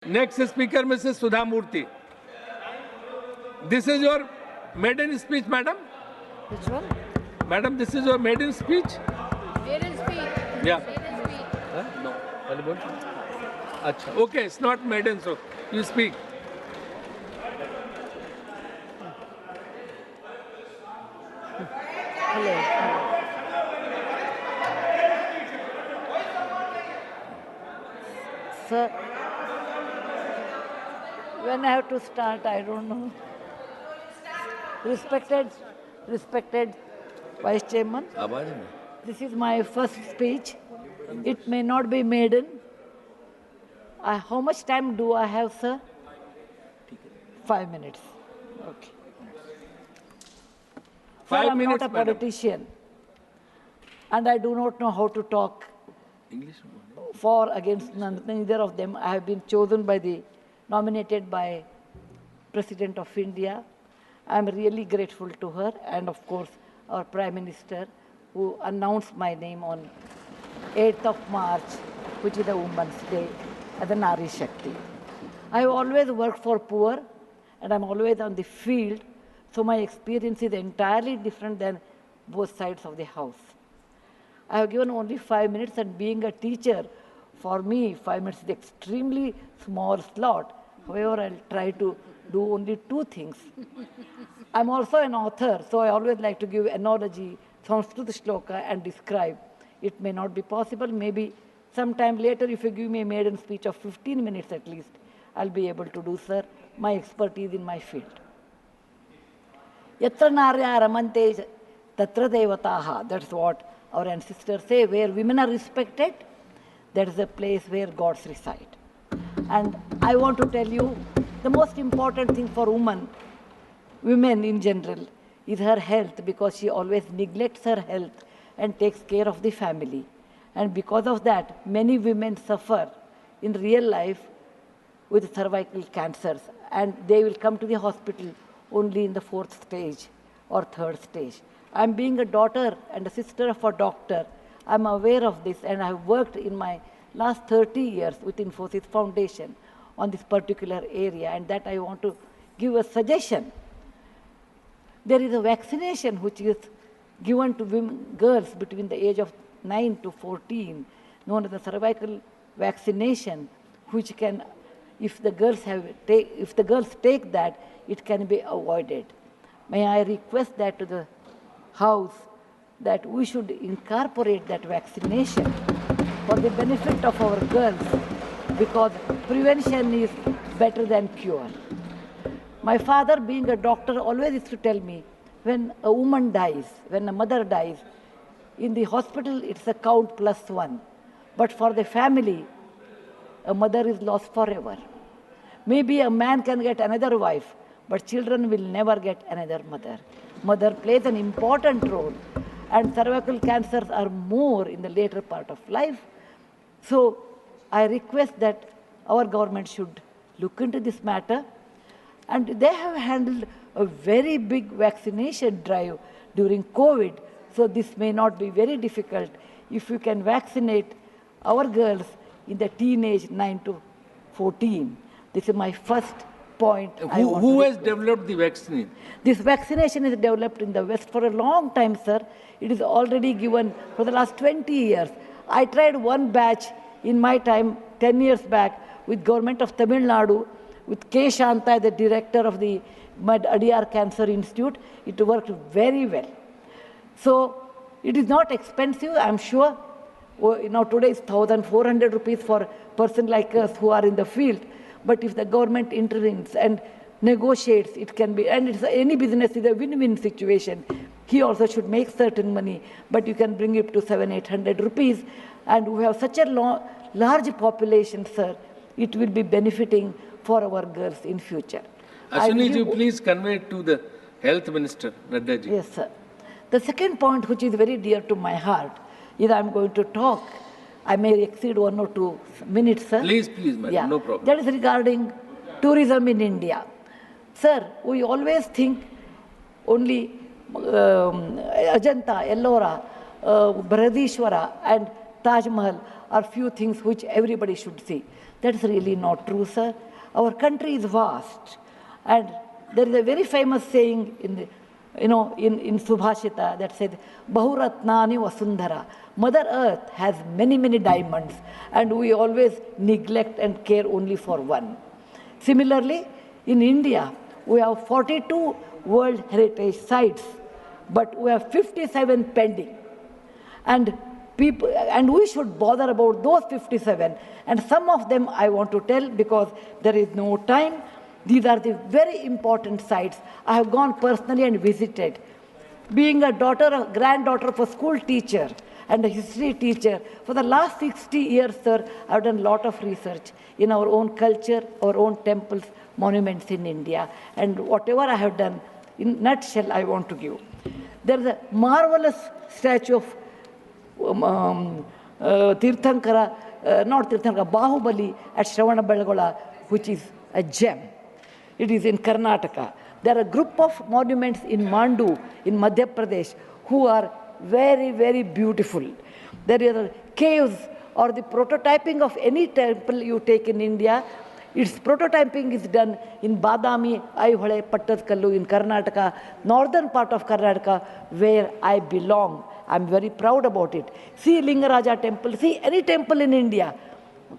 Next speaker, Mrs. Sudha Murthy. This is your maiden speech, madam? Which one? Madam, this is your maiden speech? Maiden speech. Yeah. Maiden speech. No. Achha. Okay, it's not maiden, so you speak. Hello. Sir, when I have to start, I don't know. Respected Vice Chairman, this is my first speech. It may not be maiden. How much time do I have, sir? 5 minutes. Okay. 5 Sir, I'm minutes, not a madam. politician, and I do not know how to talk English. for against neither of them. I have been nominated by President of India. I am really grateful to her and of course our Prime Minister who announced my name on 8th of March, which is the Women's Day, as a Nari Shakti. I have always worked for poor and I'm always on the field, so my experience is entirely different than both sides of the house. I have given only 5 minutes, and being a teacher, for me, 5 minutes is extremely small slot. However, I'll try to do only 2 things. I'm also an author, so I always like to give analogy, Sanskrit shloka, and describe. It may not be possible. Maybe sometime later, if you give me a maiden speech of 15 minutes at least, I'll be able to do, sir, my expertise in my field. Yatra narya ramante tatra devataha. That's what our ancestors say. Where women are respected, that is a place where gods reside. And I want to tell you, the most important thing for women in general, is her health, because she always neglects her health and takes care of the family. And because of that, many women suffer in real life with cervical cancers, and they will come to the hospital only in the 4th stage or 3rd stage. I'm being a daughter and a sister of a doctor. I'm aware of this, and I have worked in my last 30 years with Infosys Foundation on this particular area, and that I want to give a suggestion. There is a vaccination which is given to girls between the age of 9 to 14, known as the cervical vaccination, which can, if the girls take that, it can be avoided. May I request that to the House, that we should incorporate that vaccination for the benefit of our girls, because prevention is better than cure. My father, being a doctor, always used to tell me, when a woman dies, when a mother dies, in the hospital it's a count +1. But for the family, a mother is lost forever. Maybe a man can get another wife, but children will never get another mother. Mother plays an important role, and cervical cancers are more in the later part of life. So I request that our government should look into this matter. And they have handled a very big vaccination drive during COVID, so this may not be very difficult if you can vaccinate our girls in the teenage 9 to 14. This is my first point. Who has developed the vaccine? This vaccination is developed in the West for a long time, sir. It is already given for the last 20 years. I tried one batch in my time, 10 years back, with government of Tamil Nadu, with K. Shanta, the director of the Adiyar Cancer Institute. It worked very well. So it is not expensive, I'm sure. Now today is 1,400 rupees for a person like us who are in the field. But if the government intervenes and negotiates, it can be, and it's any business is a win-win situation. He also should make certain money, but you can bring it to 700-800 rupees. And we have such a large population, sir, it will be benefiting for our girls in future. Ashwini ji, please convey it to the Health Minister, Nadda ji. Yes, sir. The second point, which is very dear to my heart, is I'm going to talk. I may exceed 1 or 2 minutes, sir. Please, madam, yeah. No problem. That is regarding tourism in India. Sir, we always think only Ajanta, Ellora, Brihadishwara and Taj Mahal are few things which everybody should see. That's really not true, sir. Our country is vast. And there is a very famous saying in Subhashita that says, Bahuratnani Vasundhara. Mother Earth has many, many diamonds, and we always neglect and care only for one. Similarly, in India, we have 42 World Heritage Sites, but we have 57 pending. And we should bother about those 57. And some of them I want to tell because there is no time. These are the very important sites. I have gone personally and visited. Being a granddaughter of a school teacher and a history teacher, for the last 60 years, sir, I have done a lot of research in our own culture, our own temples, monuments in India. And whatever I have done, in a nutshell, I want to give. There is a marvelous statue of Bahubali at Shravanabelagola, which is a gem. It is in Karnataka. There are a group of monuments in Mandu, in Madhya Pradesh, who are very, very beautiful. There are caves or the prototyping of any temple you take in India. Its prototyping is done in Badami, Aihole, Pattadkallu in Karnataka, northern part of Karnataka, where I belong. I'm very proud about it. See Lingaraja temple, see any temple in India,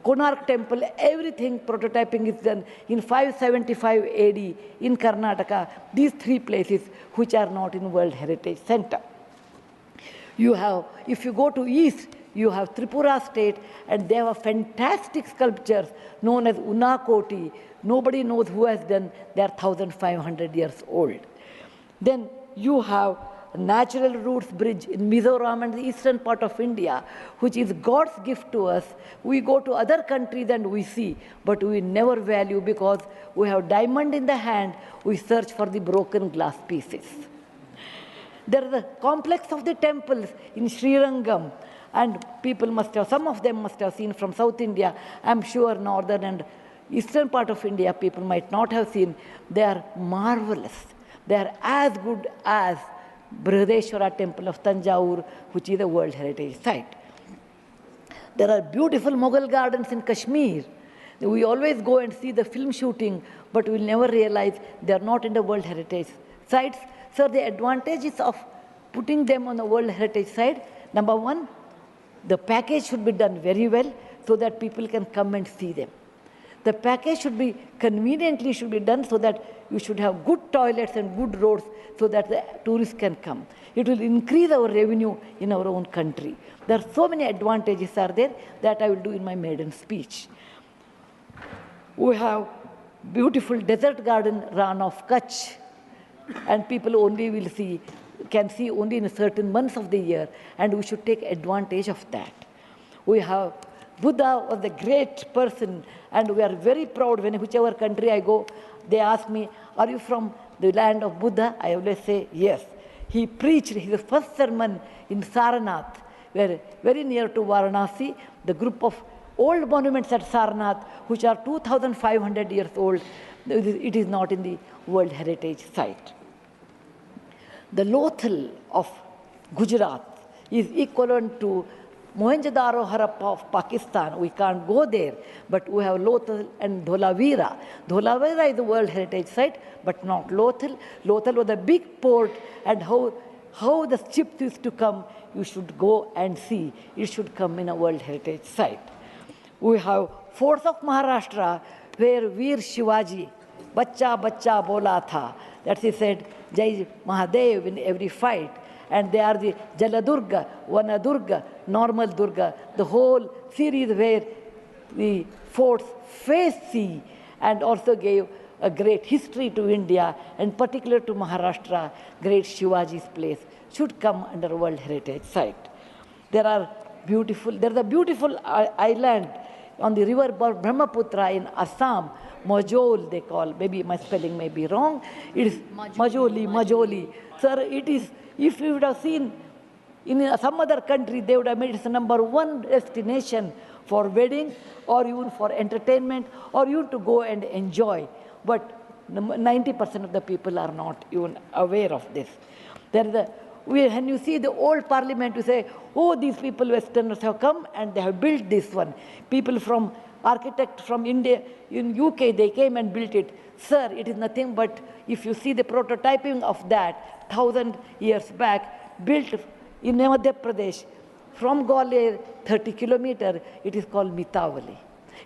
Konark temple, everything prototyping is done in 575 AD in Karnataka. These three places which are not in World Heritage Center. You have, if you go to east, you have Tripura state, and they have fantastic sculptures known as Unakoti. Nobody knows who has done. They are 1,500 years old. Then you have Natural Roots Bridge in Mizoram and the eastern part of India, which is God's gift to us. We go to other countries and we see, but we never value because we have diamond in the hand, we search for the broken glass pieces. There is a complex of the temples in Srirangam, and people must have, some of them must have seen from South India. I'm sure northern and eastern part of India people might not have seen. They are marvelous. They are as good as Brihadeshwara temple of Tanjore, which is a World Heritage Site. There are beautiful Mughal gardens in Kashmir. We always go and see the film shooting, but we'll never realize they are not in the World Heritage Sites. Sir, the advantages of putting them on the World Heritage Site, number one, the package should be done very well so that people can come and see them. The package should be conveniently done so that you should have good toilets and good roads so that the tourists can come. It will increase our revenue in our own country. There are so many advantages are there that I will do in my maiden speech. We have beautiful desert garden Ran of Kutch, and people only can see only in certain months of the year, and we should take advantage of that. We have Buddha was a great person, and we are very proud when whichever country I go, they ask me, are you from the land of Buddha? I always say, yes. He preached his first sermon in Sarnath, where very near to Varanasi, the group of old monuments at Sarnath, which are 2,500 years old, it is not in the World Heritage Site. The Lothal of Gujarat is equivalent to Mohenjo-daro Harappa of Pakistan. We can't go there, but we have Lothal and Dholavira. Dholavira is a World Heritage Site, but not Lothal. Lothal was a big port, and how the ships used to come, you should go and see. It should come in a World Heritage Site. We have forts of Maharashtra, where Veer Shivaji, Bachcha Bachcha Bola Tha, that he said, Jai Mahadev in every fight. And they are the Jaladurga, Vanadurga, Normal Durga, the whole series where the forts face sea and also gave a great history to India, and particular to Maharashtra, great Shivaji's place should come under World Heritage Site. There's a beautiful island on the river Brahmaputra in Assam, Majol they call, maybe my spelling may be wrong. It is Majoli. Sir, it is, if you would have seen in some other country, they would have made it the #1 destination for wedding or even for entertainment or even to go and enjoy. But 90% of the people are not even aware of this. When you see the old parliament, you say, oh, these people, Westerners have come and they have built this one. People from architect from India, in UK, they came and built it. Sir, it is nothing but, if you see the prototyping of that 1,000 years back, built in Madhya Pradesh, from Gwalior, 30 kilometers, it is called Mitavali.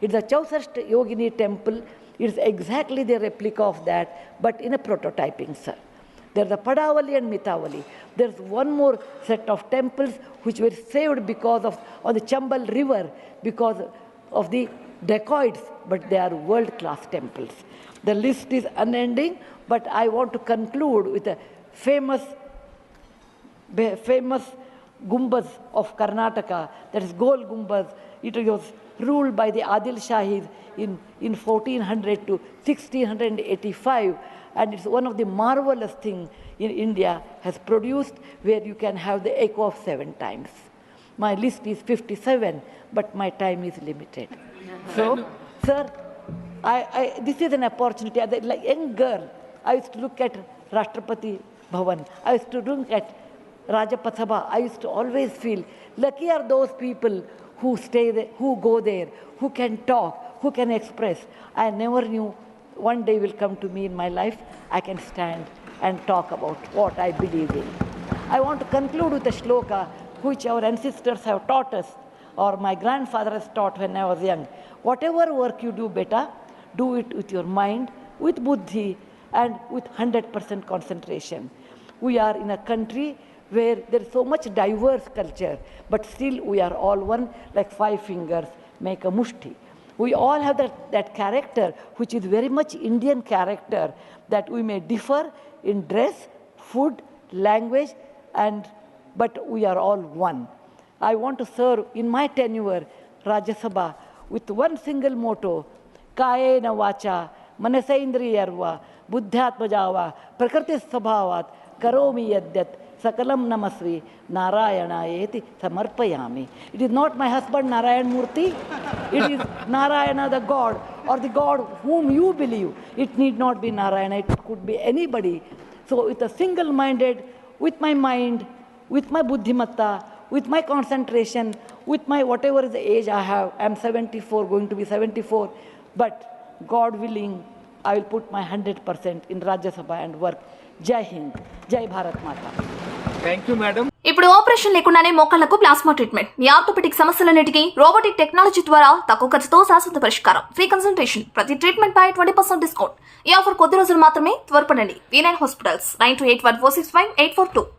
It's a Chausashta Yogini temple. It's exactly the replica of that, but in a prototyping, sir. There's a Padavali and Mitavali. There's one more set of temples which were saved because of, on the Chambal River, because of the dacoits, but they are world-class temples. The list is unending, but I want to conclude with a famous Gumbaz of Karnataka, that is Gol Gumbaz. It was ruled by the Adil Shahis in 1400 to 1685, and it's one of the marvelous things in India has produced, where you can have the echo of 7 times. My list is 57, but my time is limited. So, sir, this is an opportunity. As a young girl, I used to look at Rashtrapati Bhavan. I used to look at Rajya Sabha. I used to always feel lucky are those people who stay there, who go there, who can talk, who can express. I never knew one day will come to me in my life, I can stand and talk about what I believe in. I want to conclude with a shloka which our ancestors have taught us, or my grandfather has taught when I was young. Whatever work you do, beta, do it with your mind, with buddhi, and with 100% concentration. We are in a country where there is so much diverse culture, but still we are all one, like 5 fingers make a mushti. We all have that character, which is very much Indian character, that we may differ in dress, food, language, but we are all one. I want to serve in my tenure, Rajya Sabha, with one single motto, Kayena Vacha, Manasaindriyarva, Buddhatmajava, Prakriti Sabhavat, Karomi Yadyat, Sakalam Namasvi, Narayana Samarpayami. It is not my husband Narayan Murthy. It is Narayana the God, or the God whom you believe. It need not be Narayana, it could be anybody. So with a single-minded, with my mind, with my buddhimatta, with my concentration, with my whatever is the age I have, I am 74, going to be 74, but God willing, I will put my 100% in Rajya Sabha and work. Jai Hind, Jai Bharat Mata. Thank you, madam. ఇప్పుడు operation లేకుండానే మోకాళ్లకు plasma treatment, మీ orthopaedic సమస్యలన్నిటికీ robotic technology ద్వారా తక్కువ ఖర్చుతో శాశ్వత పరిష్కారం, free consultation, ప్రతి treatment పై 20% discount. ఈ ఆఫర్ కొద్ది రోజులు మాత్రమే, త్వరపడండి. V9 hospitals 9281465842.